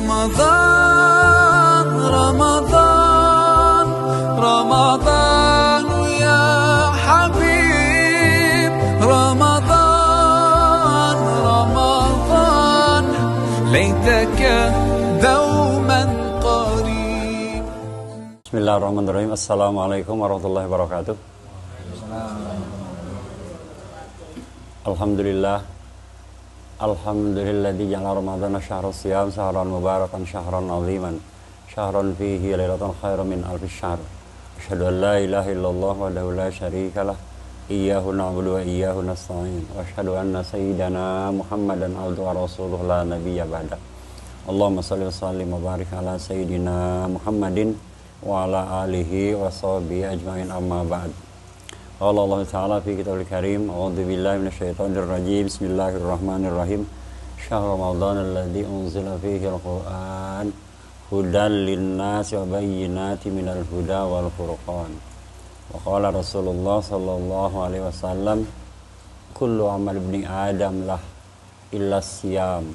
رمضان رمضان رمضان يا حبيب رمضان رمضان ليتك دوما قريب. Bismillahirrahmanirrahim. Assalamualaikum warahmatullahi wabarakatuh. Alhamdulillah. Alhamdulilladzi ja'ala ramadhana syahrus siyam syahran mubarakan syahran aziman syahran fihi lailatan khairan min alfi syahr. Asyhadu an la ilaha illallah wahdahu la syarikalah iyyahu na'budu wa iyyahu nasta'in wa asyhadu anna sayyidana Muhammadan abduhu wa rasuluhu la nabiyya ba'da. Allahumma shalli wa sallim wa barik ala sayyidina Muhammadin wa ala alihi wa sahbihi ajma'in amma ba'd. Qala Allah Ta'ala fi Kitabil Karim, a'udzu billahi minasyaitonir rajim. Bismillahirrahmanirrahim. Syahrul Ramadan alladzi unzila fihi al-Qur'an hudan lin-nasi wa bayyinatin minal huda wal furqan. Wa qala Rasulullah sallallahu alaihi wasallam, kullu amal ibni Adam lah illa siyam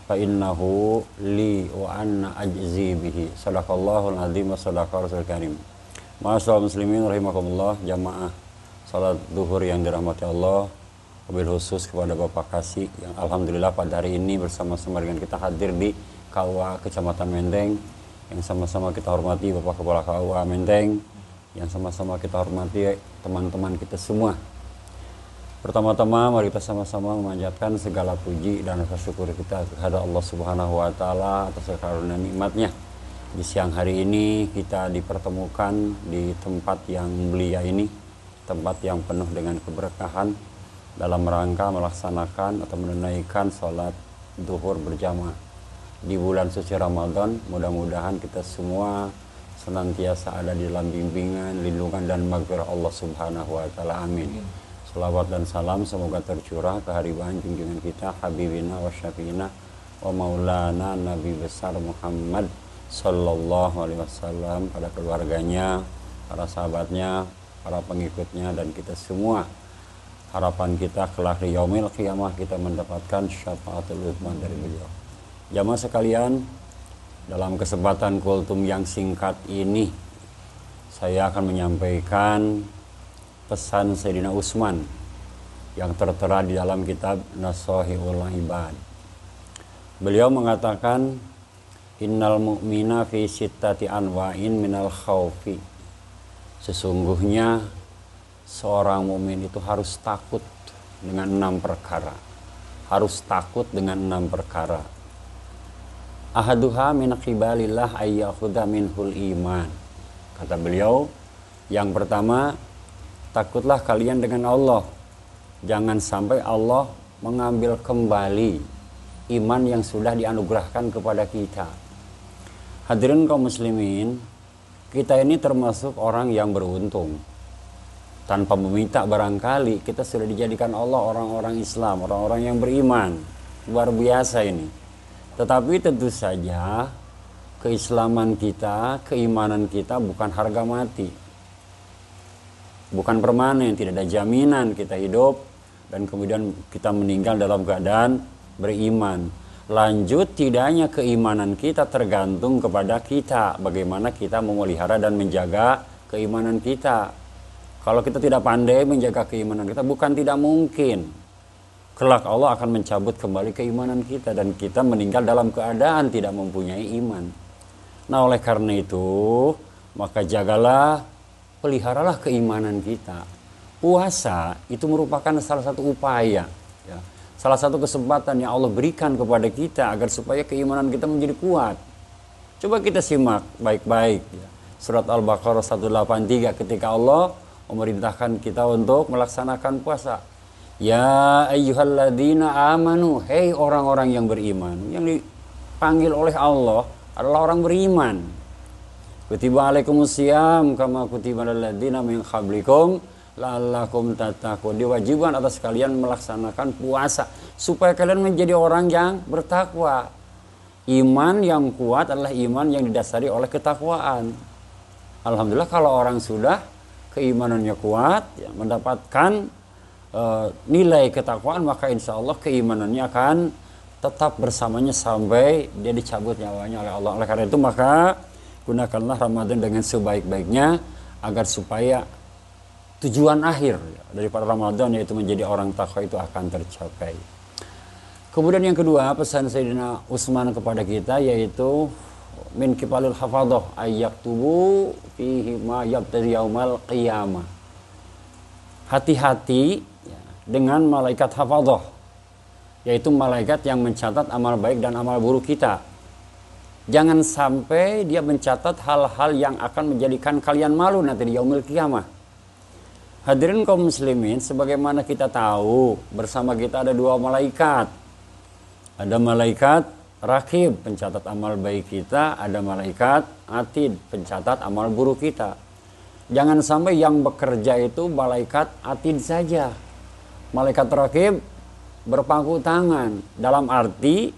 fa innahu li wa anna ajzi bihi. Sadaqallahul azim wa sadaqa rasul karim. Ma'asyiral muslimin rahimakumullah, jamaah salat zuhur yang dirahmati Allah, wabil khusus kepada Bapak Kasih yang alhamdulillah pada hari ini bersama-sama dengan kita hadir di KUA Kecamatan Menteng, yang sama-sama kita hormati Bapak Kepala KUA Menteng, yang sama-sama kita hormati teman-teman kita semua. Pertama-tama mari kita sama-sama memanjatkan segala puji dan rasa syukur kita kepada Allah Subhanahu wa taala atas karunia nikmatnya. Di siang hari ini kita dipertemukan di tempat yang mulia ini, tempat yang penuh dengan keberkahan dalam rangka melaksanakan atau menunaikan sholat zuhur berjamaah di bulan suci Ramadan. Mudah-mudahan kita semua senantiasa ada di dalam bimbingan, lindungan dan maghfirah Allah Subhanahu wa taala. Amin. Salawat dan salam semoga tercurah ke hariban junjungan kita Habibina wa Syafiina wa Maulana Nabi besar Muhammad sallallahu alaihi wasallam, pada keluarganya, para sahabatnya, para pengikutnya, dan kita semua. Harapan kita kelak di yaumil qiyamah kita mendapatkan syafaatul utsman dari beliau. Jamaah sekalian, dalam kesempatan kultum yang singkat ini saya akan menyampaikan pesan Sayyidina Utsman yang tertera di dalam kitab Nashihul Ibad. Beliau mengatakan, innal mu'mina fi sittati anwa'in minal khaufi. Sesungguhnya seorang mukmin itu harus takut dengan 6 perkara. Harus takut dengan 6 perkara. Ahaduha min qibalillah ayyakhudha minhul iman. Kata beliau, yang pertama, takutlah kalian dengan Allah. Jangan sampai Allah mengambil kembali iman yang sudah dianugerahkan kepada kita. Hadirin kaum muslimin, kita ini termasuk orang yang beruntung. Tanpa meminta barangkali kita sudah dijadikan Allah orang-orang Islam, orang-orang yang beriman. Luar biasa ini. Tetapi tentu saja keislaman kita, keimanan kita bukan harga mati. Bukan permanen, tidak ada jaminan kita hidup dan kemudian kita meninggal dalam keadaan beriman. Lanjut, tidak hanya keimanan kita tergantung kepada kita, bagaimana kita memelihara dan menjaga keimanan kita. Kalau kita tidak pandai menjaga keimanan kita, bukan tidak mungkin kelak Allah akan mencabut kembali keimanan kita dan kita meninggal dalam keadaan tidak mempunyai iman. Nah, oleh karena itu, maka jagalah, peliharalah keimanan kita. Puasa itu merupakan salah satu upaya, ya, salah satu kesempatan yang Allah berikan kepada kita agar supaya keimanan kita menjadi kuat. Coba kita simak baik-baik, ya. Surat Al-Baqarah 183 ketika Allah memerintahkan kita untuk melaksanakan puasa. Ya ayyuhalladzina amanu, hei orang-orang yang beriman. Yang dipanggil oleh Allah adalah orang beriman. Kutiba alaikumusiyam kama kutiba alal ladzina min qablikum la'allakum tattaqun. Diwajibkan atas kalian melaksanakan puasa supaya kalian menjadi orang yang bertakwa. Iman yang kuat adalah iman yang didasari oleh ketakwaan. Alhamdulillah kalau orang sudah keimanannya kuat, ya, mendapatkan nilai ketakwaan, maka insya Allah keimanannya akan tetap bersamanya sampai dia dicabut nyawanya oleh Allah. Oleh karena itu maka gunakanlah Ramadan dengan sebaik-baiknya agar supaya tujuan akhir daripada Ramadan yaitu menjadi orang takwa itu akan tercapai. Kemudian yang kedua, pesan Sayyidina Utsman kepada kita yaitu min kifalil hafadhah ayyaktubu fihi ma yabtadi yaumal qiyamah. Hati-hati dengan malaikat hafadhah, yaitu malaikat yang mencatat amal baik dan amal buruk kita. Jangan sampai dia mencatat hal-hal yang akan menjadikan kalian malu nanti di yaumil qiyamah. Hadirin kaum muslimin, sebagaimana kita tahu bersama kita ada dua malaikat. Ada malaikat rakib pencatat amal baik kita, ada malaikat atid pencatat amal buruk kita. Jangan sampai yang bekerja itu malaikat atid saja. Malaikat rakib berpangku tangan, dalam arti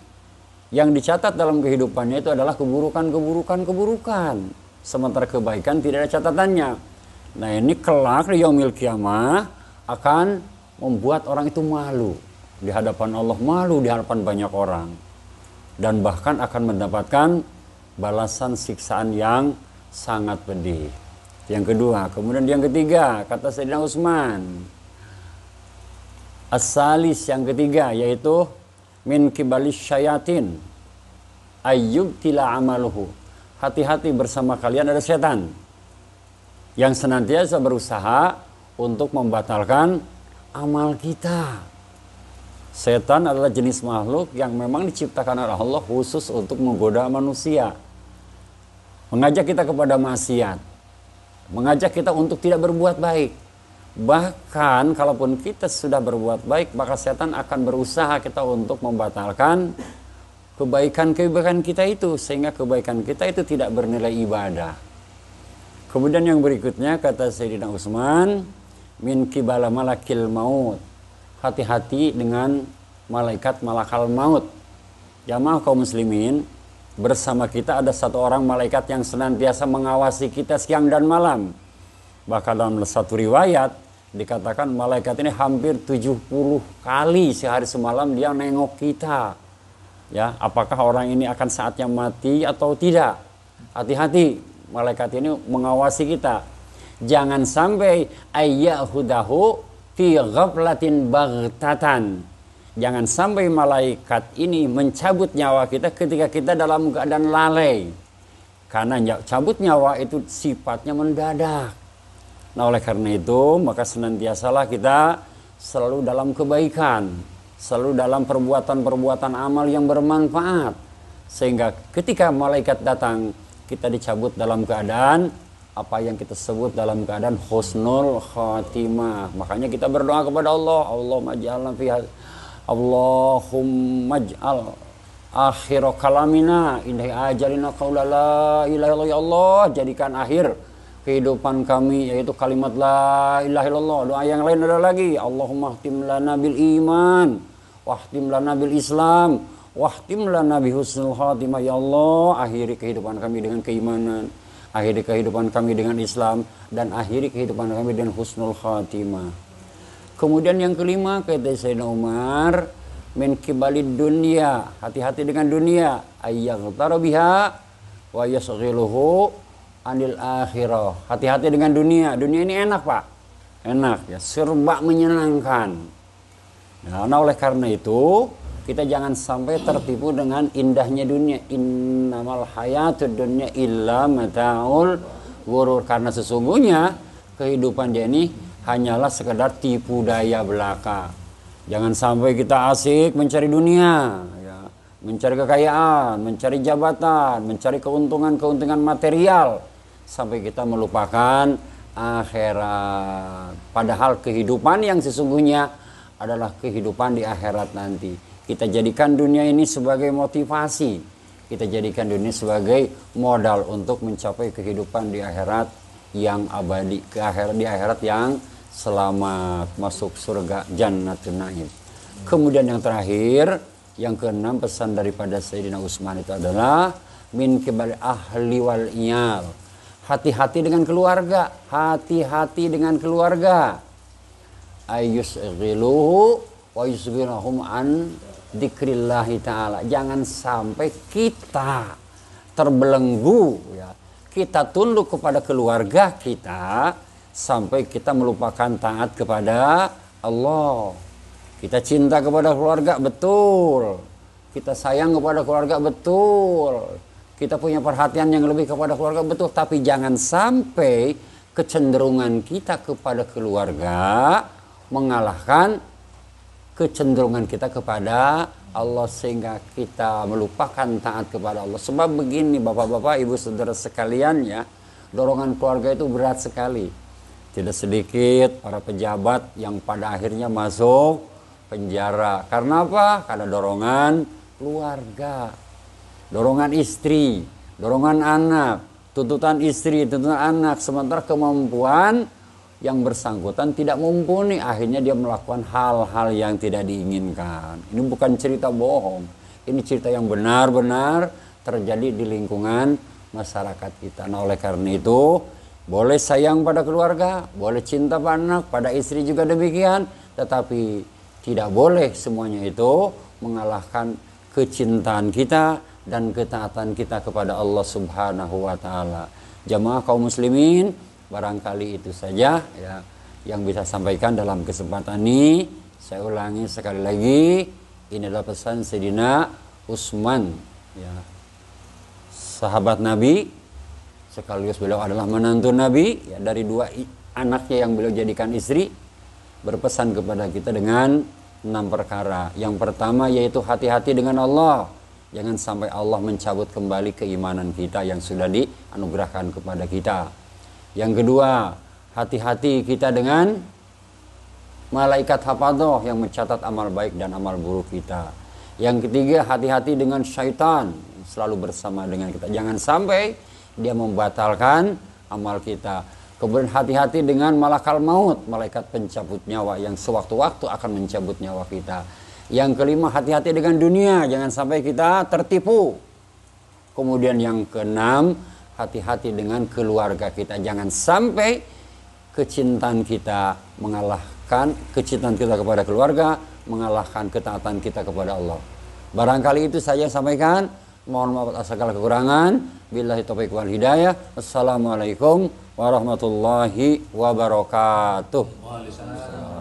yang dicatat dalam kehidupannya itu adalah keburukan. Sementara kebaikan tidak ada catatannya. Nah, ini kelak di yaumil qiyamah akan membuat orang itu malu di hadapan Allah, malu di hadapan banyak orang, dan bahkan akan mendapatkan balasan siksaan yang sangat pedih. Yang kedua, kemudian yang ketiga, kata Sayyidina Utsman, as-salis yang ketiga yaitu min kibalis syayatin ayyub tila amaluhu. Hati-hati bersama kalian ada setan yang senantiasa berusaha untuk membatalkan amal kita. Setan adalah jenis makhluk yang memang diciptakan oleh Allah khusus untuk menggoda manusia, mengajak kita kepada maksiat, mengajak kita untuk tidak berbuat baik. Bahkan kalaupun kita sudah berbuat baik, maka setan akan berusaha kita untuk membatalkan kebaikan-kebaikan kita itu, sehingga kebaikan kita itu tidak bernilai ibadah. Kemudian yang berikutnya kata Sayyidina Utsman, min kibala malakil maut. Hati-hati dengan malaikat malakal maut. Jamaah kaum muslimin, bersama kita ada satu orang malaikat yang senantiasa mengawasi kita siang dan malam. Bahkan dalam satu riwayat dikatakan malaikat ini hampir 70 kali sehari semalam dia nengok kita. Ya, apakah orang ini akan saatnya mati atau tidak? Hati-hati, malaikat ini mengawasi kita. Jangan sampai ayyahudahu fi ghaflatin baghtatan. Jangan sampai malaikat ini mencabut nyawa kita ketika kita dalam keadaan lalai. Karena cabut nyawa itu sifatnya mendadak. Nah, oleh karena itu maka senantiasalah kita selalu dalam kebaikan, selalu dalam perbuatan-perbuatan amal yang bermanfaat, sehingga ketika malaikat datang kita dicabut dalam keadaan apa yang kita sebut dalam keadaan husnul khatimah. Makanya kita berdoa kepada Allah, Allahumma ij'al akhir kalamina indah ajalina qaula la ilaha illallah. Ya Allah, jadikan akhir kehidupan kami yaitu kalimat la ilaha illallah. Doa yang lain ada lagi, Allahumma khtim lana bil iman wahtim lana bil islam wahtim lana bi husnul khatimah. Ya Allah, akhiri kehidupan kami dengan keimanan, akhiri kehidupan kami dengan Islam, dan akhiri kehidupan kami dengan husnul khatimah. Kemudian yang kelima kata Sayyidina Umar, min kibalid dunya. Hati-hati dengan dunia, ayyaghtar biha wa yasghiluhu anil akhirah. Hati-hati dengan dunia. Dunia ini enak, Pak. Enak ya, serba menyenangkan. Nah, oleh karena itu kita jangan sampai tertipu dengan indahnya dunia. Innamal hayatud dunya illa mata'ul ghurur. Karena sesungguhnya kehidupan dia ini hanyalah sekedar tipu daya belaka. Jangan sampai kita asik mencari dunia, ya, mencari kekayaan, mencari jabatan, mencari keuntungan-keuntungan material, sampai kita melupakan akhirat. Padahal kehidupan yang sesungguhnya adalah kehidupan di akhirat nanti. Kita jadikan dunia ini sebagai motivasi. Kita jadikan dunia sebagai modal untuk mencapai kehidupan di akhirat yang abadi, di akhirat yang selamat, masuk surga Jannatun Naim. Kemudian yang terakhir, yang keenam, pesan daripada Sayyidina Utsman itu adalah min kibali ahli wal iyal. Hati-hati dengan keluarga, hati-hati dengan keluarga. Ayyusghiluhu wa yusghilahum an dzikrillahi ta'ala. Jangan sampai kita terbelenggu ya. Kita tunduk kepada keluarga kita sampai kita melupakan taat kepada Allah. Kita cinta kepada keluarga, betul. Kita sayang kepada keluarga, betul. Kita punya perhatian yang lebih kepada keluarga, betul. Tapi jangan sampai kecenderungan kita kepada keluarga mengalahkan kecenderungan kita kepada Allah, sehingga kita melupakan taat kepada Allah. Sebab begini bapak-bapak, ibu saudara sekalian ya, dorongan keluarga itu berat sekali. Tidak sedikit para pejabat yang pada akhirnya masuk penjara. Karena apa? Karena dorongan keluarga, dorongan istri, dorongan anak, tuntutan istri, tuntutan anak. Sementara kemampuan yang bersangkutan tidak mumpuni, akhirnya dia melakukan hal-hal yang tidak diinginkan. Ini bukan cerita bohong, ini cerita yang benar-benar terjadi di lingkungan masyarakat kita. Nah, oleh karena itu, boleh sayang pada keluarga, boleh cinta pada anak, pada istri juga demikian, tetapi tidak boleh semuanya itu mengalahkan kecintaan kita dan ketaatan kita kepada Allah Subhanahu wa taala. Jamaah kaum muslimin, barangkali itu saja ya yang bisa sampaikan dalam kesempatan ini. Saya ulangi sekali lagi, ini adalah pesan Sayyidina Utsman ya, sahabat Nabi, sekaligus beliau adalah menantu Nabi ya, dari dua anaknya yang beliau jadikan istri, berpesan kepada kita dengan 6 perkara. Yang pertama yaitu hati-hati dengan Allah. Jangan sampai Allah mencabut kembali keimanan kita yang sudah dianugerahkan kepada kita. Yang kedua, hati-hati kita dengan malaikat hafadzah yang mencatat amal baik dan amal buruk kita. Yang ketiga, hati-hati dengan syaitan selalu bersama dengan kita. Jangan sampai dia membatalkan amal kita. Kemudian hati-hati dengan malakal maut, malaikat pencabut nyawa yang sewaktu-waktu akan mencabut nyawa kita. Yang kelima, hati-hati dengan dunia, jangan sampai kita tertipu. Kemudian yang keenam, hati-hati dengan keluarga kita, jangan sampai kecintaan kita mengalahkan kecintaan kita kepada keluarga, mengalahkan ketaatan kita kepada Allah. Barangkali itu saja yang sampaikan. Mohon maaf atas segala kekurangan. Billahi taufiq wal hidayah. Assalamualaikum warahmatullahi wabarakatuh. Waalaikumsalam.